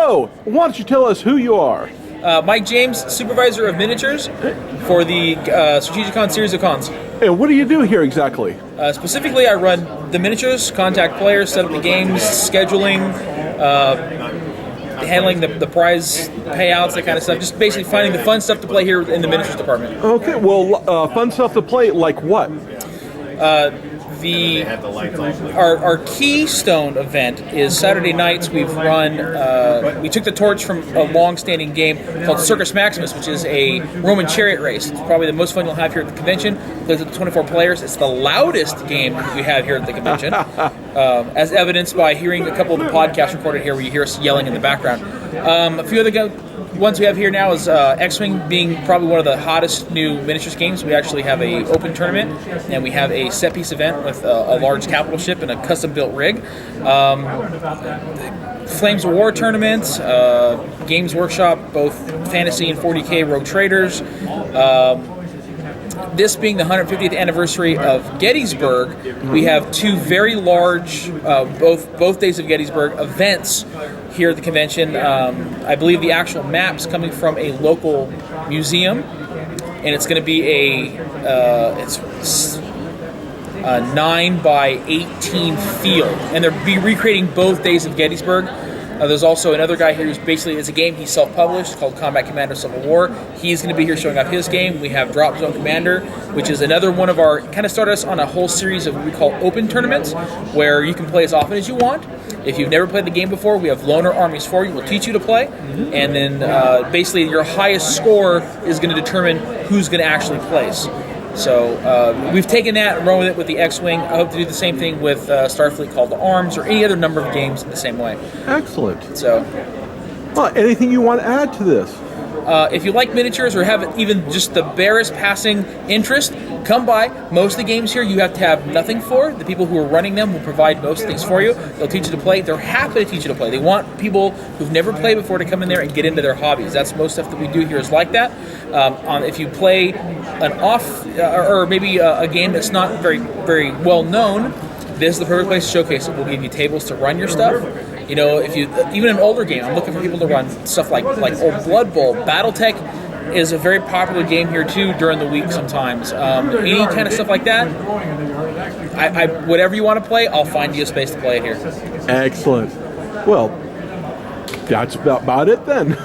Hello, why don't you tell us who you are? Mike James, supervisor of miniatures for the Strategicon series of cons. And what do you do here exactly? Specifically, I run the miniatures, contact players, set up the games, scheduling, handling the prize payouts, that kind of stuff. Just basically finding the fun stuff to play here in the miniatures department. Okay, well, fun stuff to play, like what? Our keystone event is Saturday nights. We took the torch from a long-standing game called Circus Maximus, which is a Roman chariot race. It's probably the most fun you'll have here at the convention. There's 24 players. It's the loudest game we have here at the convention, as evidenced by hearing a couple of the podcasts recorded here where you hear us yelling in the background. A few other ones we have here now is X-Wing being probably one of the hottest new miniatures games. We actually have a open tournament, and we have a set piece event with a large capital ship and a custom built rig. Flames of War tournaments, Games Workshop, both fantasy and 40k Rogue Traders. This being the 150th anniversary of Gettysburg, we have two very large, both days of Gettysburg events here at the convention. I believe the actual map's coming from a local museum, and it's going to be it's 9 by 18 field, and they'll be recreating both days of Gettysburg. There's also another guy here who's basically, it's a game he self-published called Combat Commander Civil War. He's going to be here showing off his game. We have Drop Zone Commander, which is another one of our, kind of started us on a whole series of what we call open tournaments, where you can play as often as you want. If you've never played the game before, we have loaner armies for you. We'll teach you to play. And then basically your highest score is going to determine who's going to actually place. So we've taken that and run with it with the X-Wing. I hope to do the same thing with Starfleet Call to Arms or any other number of games in the same way. Excellent. So, anything you want to add to this? If you like miniatures or have even just the barest passing interest, come by. Most of the games here you have to have nothing for. The people who are running them will provide most things for you. They'll teach you to play. They're happy to teach you to play. They want people who've never played before to come in there and get into their hobbies. That's most stuff that we do here is like that. If you play an or maybe a game that's not very, very well known, this is the perfect place to showcase it. We'll give you tables to run your stuff. You know, if you even an older game, I'm looking for people to run stuff like old Blood Bowl. BattleTech is a very popular game here too during the week sometimes. Any kind of stuff like that, whatever you want to play, I'll find you a space to play it here. Excellent. Well, that's about it then.